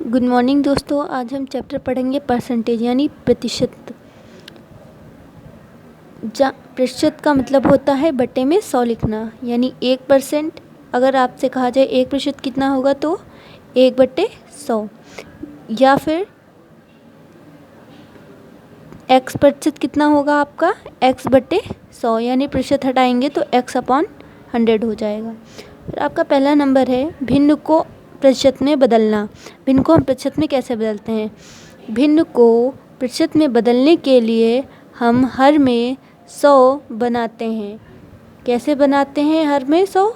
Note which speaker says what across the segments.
Speaker 1: Good morning दोस्तों। आज हम चैप्टर पढ़ेंगे परसेंटेज यानी प्रतिशत। प्रतिशत का मतलब होता है बटे में 100 लिखना, यानी 1%। अगर आपसे कहा जाए 1% कितना होगा तो 1/100, या फिर x% कितना होगा आपका x/100, यानी प्रतिशत हटाएंगे तो x/100 हो जाएगा। फिर आपका पहला नंबर है भिन्न को प्रतिशत में बदलना। भिन्न को हम प्रतिशत में कैसे बदलते हैं? भिन्न को प्रतिशत में बदलने के लिए हम हर में 100 बनाते हैं। कैसे बनाते हैं? हर में 100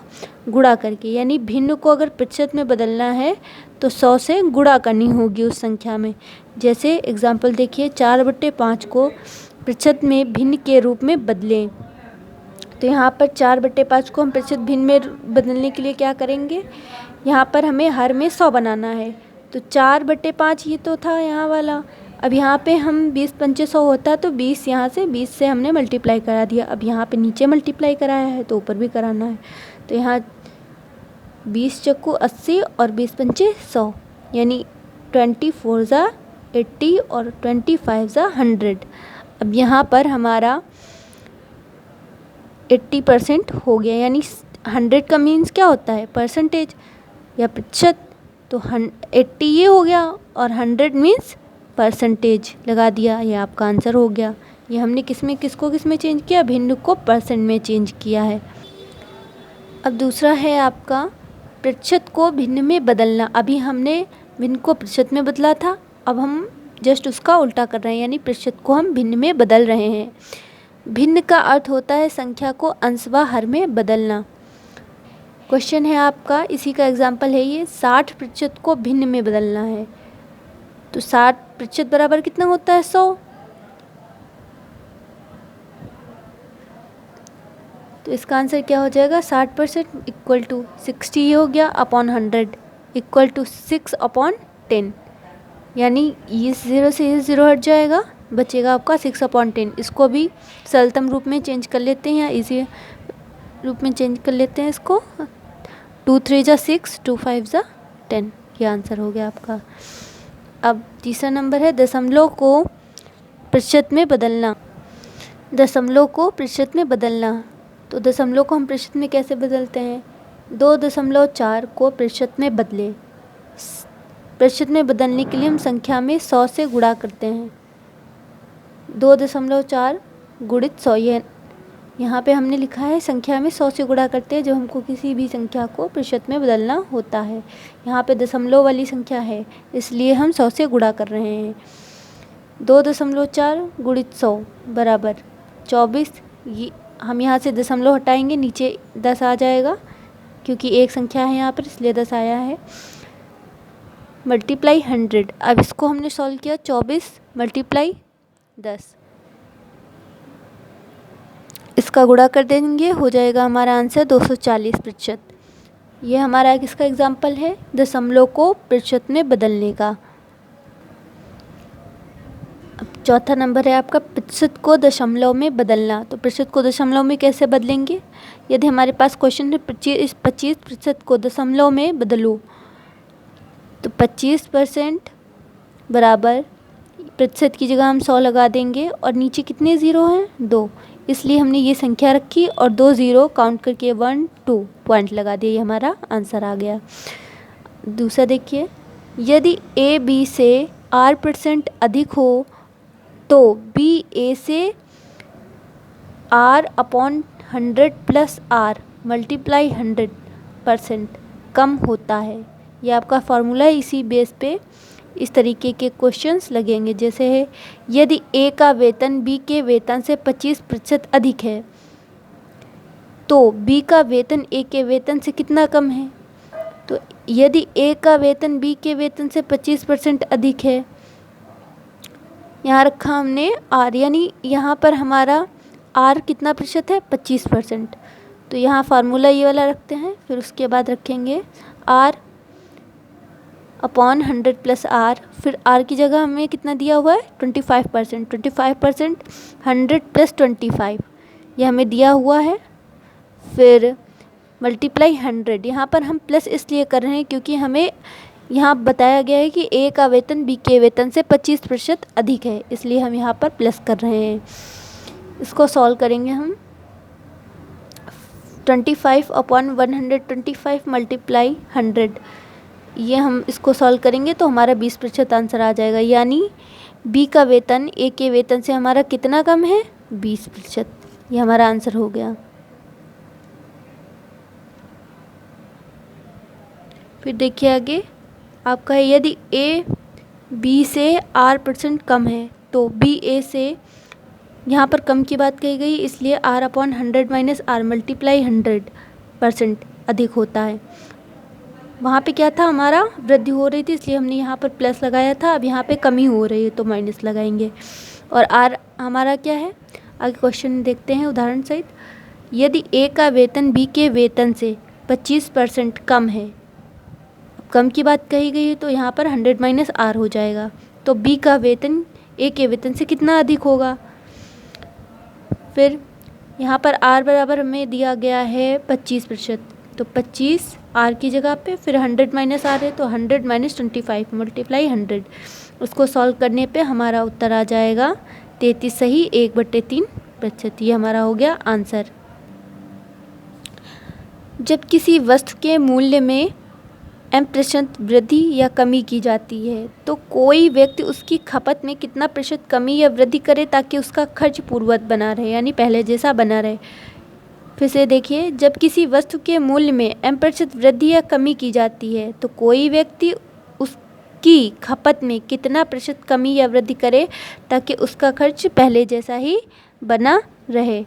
Speaker 1: गुणा करके, यानी भिन्न को अगर प्रतिशत में बदलना है तो 100 से गुणा करनी होगी उस संख्या में। जैसे एग्जाम्पल देखिए, 4/5 को प्रतिशत में भिन्न के रूप में बदलें, तो यहाँ पर 4/5 को हम प्रतिशत भिन्न में बदलने के लिए क्या करेंगे? यहाँ पर हमें हर में 100 बनाना है, तो 4/5 ये तो था यहाँ वाला। अब यहाँ पे हम 20×5 होता तो 20, यहाँ से 20 से हमने मल्टीप्लाई करा दिया। अब यहाँ पे नीचे मल्टीप्लाई कराया है तो ऊपर भी कराना है, तो यहाँ 20 चक्कू 80 और 20×5 100, यानी 24 × 80 और 25 × 100। अब यहाँ पर हमारा 80% हो गया, यानी 100 का मीन्स क्या होता है? परसेंटेज या प्रतिशत। तो 80 ये हो गया और 100 मीन्स परसेंटेज लगा दिया, ये आपका आंसर हो गया। ये हमने किसको चेंज किया? भिन्न को परसेंट में चेंज किया है। अब दूसरा है आपका प्रतिशत को भिन्न में बदलना। अभी हमने भिन्न को प्रतिशत में बदला था, अब हम जस्ट उसका उल्टा कर रहे हैं, यानी प्रतिशत को हम भिन्न में बदल रहे हैं। भिन्न का अर्थ होता है संख्या को अंश व हर में बदलना। क्वेश्चन है आपका, इसी का एग्जाम्पल है ये, 60% को भिन्न में बदलना है, तो 60% बराबर कितना होता है? 100। तो इसका आंसर क्या हो जाएगा? 60% इक्वल टू 60 ये हो गया अपॉन 100 इक्वल टू 6/10, यानी ये 0 से ये 0 हट जाएगा, बचेगा आपका 6/10। इसको भी सरलतम रूप में चेंज कर लेते हैं या इसी रूप में चेंज कर लेते हैं इसको। 2 3 × 6, 2 5 × 10, ये आंसर हो गया आपका। अब तीसरा नंबर है दशमलव को प्रतिशत में बदलना। दशमलव को प्रतिशत में बदलना, तो दशमलव को हम प्रतिशत में कैसे बदलते हैं? 2.4 को प्रतिशत में बदलें। प्रतिशत में बदलने के लिए हम संख्या में 100 से गुणा करते हैं। 2.4 गुणित 100, ये यहाँ पे हमने लिखा है संख्या में 100 से गुणा करते हैं जब हमको किसी भी संख्या को प्रतिशत में बदलना होता है। यहाँ पे दशमलव वाली संख्या है, इसलिए हम 100 से गुणा कर रहे हैं। 2.4 गुणित 100 बराबर 24। ये हम यहाँ से दशमलव हटाएंगे, नीचे 10 आ जाएगा, क्योंकि एक संख्या है यहाँ पर इसलिए 10 आया है। मल्टीप्लाई 100, अब इसको हमने सॉल्व किया, 24 मल्टीप्लाई 10, इसका गुणा कर देंगे, हो जाएगा हमारा आंसर 240%। ये हमारा किसका एग्जाम्पल है? दशमलव को प्रतिशत में बदलने का। अब चौथा नंबर है आपका प्रतिशत को दशमलव में बदलना। तो प्रतिशत को दशमलव में कैसे बदलेंगे? यदि हमारे पास क्वेश्चन है 25% को दशमलव में बदलो, तो 25% बराबर प्रतिशत की जगह हम 100 लगा देंगे, और नीचे कितने ज़ीरो हैं? 2, इसलिए हमने ये संख्या रखी और 2 ज़ीरो काउंट करके 1 2 पॉइंट लगा दिया, ये हमारा आंसर आ गया। दूसरा देखिए, यदि ए बी से R% अधिक हो तो बी ए से R/100 + R मल्टीप्लाई 100% कम होता है। ये आपका फार्मूला है, इसी बेस पे इस तरीके के क्वेश्चंस लगेंगे। जैसे है, यदि ए का वेतन बी के वेतन से 25% अधिक है तो बी का वेतन ए के वेतन से कितना कम है? तो यदि ए का वेतन बी के वेतन से 25% अधिक है, यहाँ रखा हमने आर, यानी यहाँ पर हमारा आर कितना प्रतिशत है? 25%। तो यहाँ फार्मूला ये वाला रखते हैं, फिर उसके बाद रखेंगे R/100 + R, फिर R की जगह हमें कितना दिया हुआ है? 25%। 25% 100 + 25 ये हमें दिया हुआ है, फिर मल्टीप्लाई 100। यहाँ पर हम प्लस इसलिए कर रहे हैं क्योंकि हमें यहाँ बताया गया है कि ए का वेतन बी के वेतन से 25% अधिक है, इसलिए हम यहाँ पर प्लस कर रहे हैं। इसको सॉल्व करेंगे हम। 25/125 मल्टीप्लाई 100, ये हम इसको सॉल्व करेंगे तो हमारा 20% आंसर आ जाएगा। यानी बी का वेतन ए के वेतन से हमारा कितना कम है? 20%। ये हमारा आंसर हो गया। फिर देखिए आगे आपका है, यदि ए बी से R% कम है तो बी ए से, यहाँ पर कम की बात कही गई इसलिए R/100 माइनस R मल्टीप्लाई 100% अधिक होता है। वहाँ पे क्या था, हमारा वृद्धि हो रही थी इसलिए हमने यहाँ पर प्लस लगाया था, अब यहाँ पे कमी हो रही है तो माइनस लगाएंगे। और R हमारा क्या है, आगे क्वेश्चन देखते हैं उदाहरण सहित। यदि ए का वेतन बी के वेतन से 25% कम है, कम की बात कही गई है तो यहाँ पर 100 माइनस R हो जाएगा, तो बी का वेतन ए के वेतन से कितना अधिक होगा। फिर यहाँ पर R बराबर हमें दिया गया है 25%, तो 25 R की जगह पे, फिर 100 माइनस R है तो 100 माइनस 25 मल्टीप्लाई 100। उसको सॉल्व करने पे हमारा उत्तर आ जाएगा 33 सही 1/3%। ये हमारा हो गया आंसर। जब किसी वस्तु के मूल्य में M% वृद्धि या कमी की जाती है तो कोई व्यक्ति उसकी खपत में कितना प्रतिशत कमी या वृद्धि करे ताकि उसका खर्च पूर्ववत बना रहे, यानी पहले जैसा बना रहे। फिर से देखिए, जब किसी वस्तु के मूल्य में M% वृद्धि या कमी की जाती है तो कोई व्यक्ति उसकी खपत में कितना प्रतिशत कमी या वृद्धि करे ताकि उसका खर्च पहले जैसा ही बना रहे।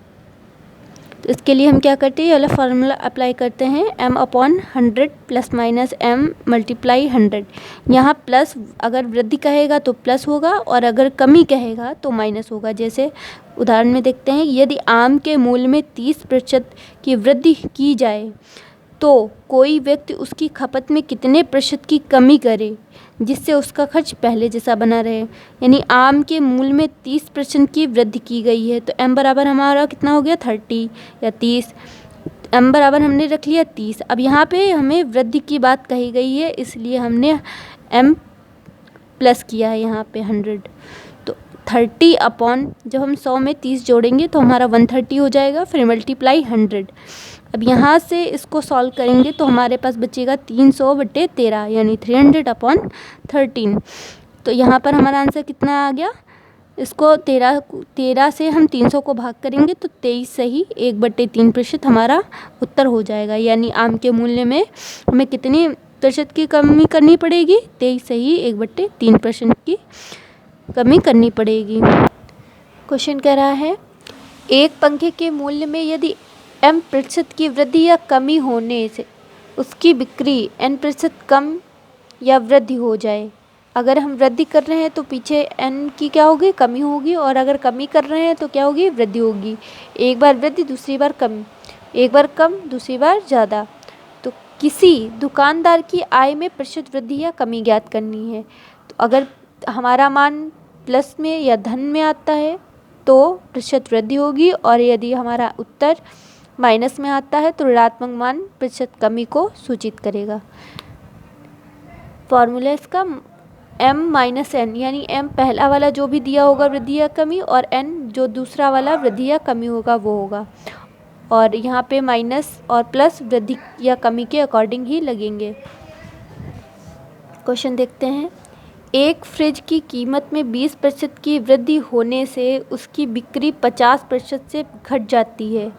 Speaker 1: तो इसके लिए हम क्या करते हैं, ये वाला फार्मूला अप्लाई करते हैं, M/100 plus minus M multiply 100। यहाँ प्लस अगर वृद्धि कहेगा तो प्लस होगा और अगर कमी कहेगा तो माइनस होगा। जैसे उदाहरण में देखते हैं, यदि आम के मूल्य में 30% की वृद्धि की जाए तो कोई व्यक्ति उसकी खपत में कितने प्रतिशत की कमी करे जिससे उसका खर्च पहले जैसा बना रहे। यानी आम के मूल्य में 30% की वृद्धि की गई है तो M बराबर हमारा कितना हो गया, 30 या 30। M बराबर हमने रख लिया 30। अब यहाँ पे हमें वृद्धि की बात कही गई है इसलिए हमने M प्लस किया है यहाँ पे 100। तो 30 अपॉन, जब हम 100 में 30 जोड़ेंगे तो हमारा 130 हो जाएगा, फिर मल्टीप्लाई 100। अब यहाँ से इसको सॉल्व करेंगे तो हमारे पास बचेगा 300/13 यानी 300/13। तो यहाँ पर हमारा आंसर कितना आ गया, इसको 13 से हम 300 को भाग करेंगे तो 23 सही 1/3% हमारा उत्तर हो जाएगा। यानी आम के मूल्य में हमें कितनी प्रतिशत की कमी करनी पड़ेगी, 23 सही 1/3% की कमी करनी पड़ेगी। क्वेश्चन कह रहा है, एक पंखे के मूल्य में यदि M% की वृद्धि या कमी होने से उसकी बिक्री N% कम या वृद्धि हो जाए। अगर हम वृद्धि कर रहे हैं तो पीछे N की क्या होगी, कमी होगी, और अगर कमी कर रहे हैं तो क्या होगी, वृद्धि होगी। एक बार वृद्धि दूसरी बार कम, एक बार कम दूसरी बार ज़्यादा। तो किसी दुकानदार की आय में प्रतिशत वृद्धि या कमी ज्ञात करनी है। तो अगर हमारा मान प्लस में या धन में आता है तो प्रतिशत वृद्धि होगी, और यदि हमारा उत्तर माइनस में आता है तो ऋणात्मक मान प्रतिशत कमी को सूचित करेगा। फॉर्मूला इसका M-N, यानी M पहला वाला जो भी दिया होगा वृद्धि या कमी, और N जो दूसरा वाला वृद्धि या कमी होगा वो होगा, और यहाँ पे माइनस और प्लस वृद्धि या कमी के अकॉर्डिंग ही लगेंगे। क्वेश्चन देखते हैं, एक फ्रिज की कीमत में 20% की वृद्धि होने से उसकी बिक्री 50% से घट जाती है।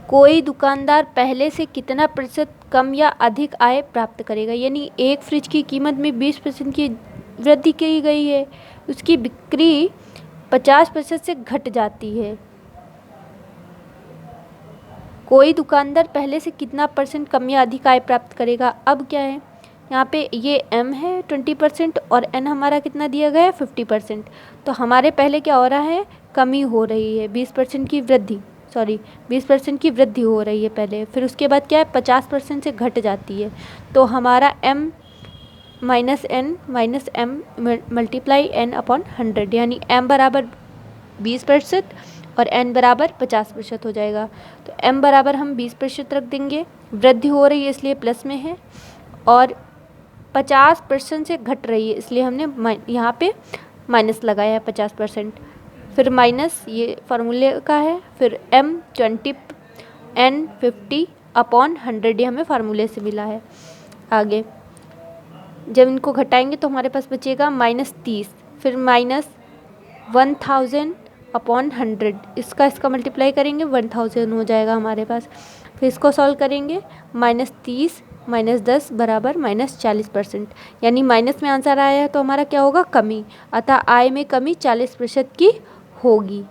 Speaker 1: कोई दुकानदार पहले से कितना प्रतिशत कम या अधिक आय प्राप्त करेगा। यानी एक फ्रिज की कीमत में 20% की वृद्धि की गई है, उसकी बिक्री 50% से घट जाती है। कोई दुकानदार पहले से कितना परसेंट कम या अधिक आय प्राप्त करेगा। अब क्या है, यहाँ पे ये M है 20% और N हमारा कितना दिया गया है 50%। तो हमारे पहले क्या हो रहा है, कमी हो रही है, 20% की वृद्धि, 20% की वृद्धि हो रही है पहले, फिर उसके बाद क्या है 50% से घट जाती है। तो हमारा M minus M multiply N/100, यानी M बराबर 20% और N बराबर 50% हो जाएगा। तो M बराबर हम 20% रख देंगे, वृद्धि हो रही है इसलिए प्लस में है, और 50% से घट रही है, इसलिए हमने यहाँ पे माइनस लगाया है 50%। फिर माइनस ये फार्मूले का है, फिर M20 N50 अपॉन 100, ये हमें फार्मूले से मिला है। आगे जब इनको घटाएंगे तो हमारे पास बचेगा -30, फिर -1000 अपॉन 100, इसका मल्टीप्लाई करेंगे 1000 हो जाएगा हमारे पास। फिर इसको सॉल्व करेंगे, -30 -10 बराबर -40%, यानी माइनस में आंसर आया है तो हमारा क्या होगा, कमी, अतः आय में कमी 40% की होगी।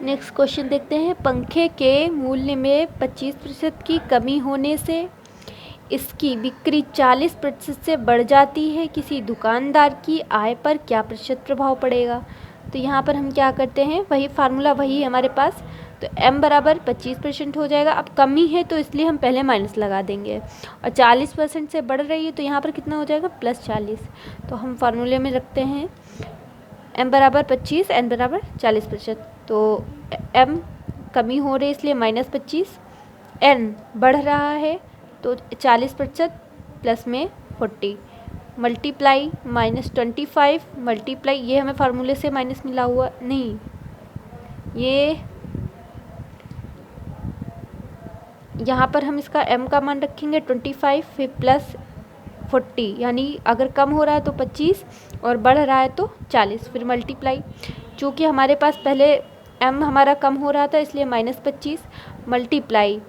Speaker 1: नेक्स्ट क्वेश्चन देखते हैं। पंखे के मूल्य में 25% की कमी होने से इसकी बिक्री 40% से बढ़ जाती है, किसी दुकानदार की आय पर क्या प्रतिशत प्रभाव पड़ेगा। तो यहाँ पर हम क्या करते हैं, वही फार्मूला वही है हमारे पास, तो m बराबर 25% हो जाएगा। अब कमी है तो इसलिए हम पहले माइनस लगा देंगे, और 40% से बढ़ रही है तो यहाँ पर कितना हो जाएगा, +40। तो हम फार्मूले में रखते हैं m बराबर 25, n बराबर 40%। तो m कमी हो रही है इसलिए -25, n बढ़ रहा है तो 40% प्लस में 40, मल्टीप्लाई -25 मल्टीप्लाई, ये हमें फार्मूले से माइनस मिला हुआ नहीं, ये यहाँ पर हम इसका m का मान रखेंगे 25 फिर प्लस 40, यानी अगर कम हो रहा है तो 25 और बढ़ रहा है तो 40, फिर मल्टीप्लाई, चूँकि हमारे पास पहले m हमारा कम हो रहा था इसलिए -25 मल्टीप्लाई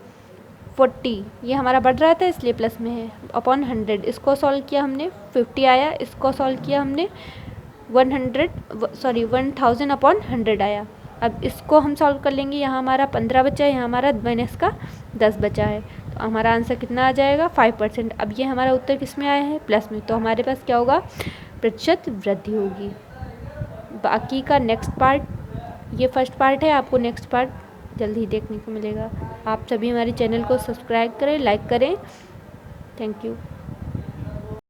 Speaker 1: 40, ये हमारा बढ़ रहा था इसलिए प्लस में है, अपॉन 100, इसको सॉल्व किया हमने 50 आया, इसको सॉल्व किया हमने 1000 अपॉन 100 आया। अब इसको हम सॉल्व कर लेंगे, यहाँ हमारा 15 बचा है, यहाँ हमारा माइनस का 10 बचा है, तो हमारा आंसर कितना आ जाएगा, 5%। अब ये हमारा उत्तर किस में आया है, प्लस में, तो हमारे पास क्या होगा, प्रतिशत वृद्धि होगी। बाकी का नेक्स्ट पार्ट, ये फर्स्ट पार्ट है, आपको नेक्स्ट पार्ट जल्दी ही देखने को मिलेगा। आप सभी हमारे चैनल को सब्सक्राइब करें, लाइक करें। Thank you.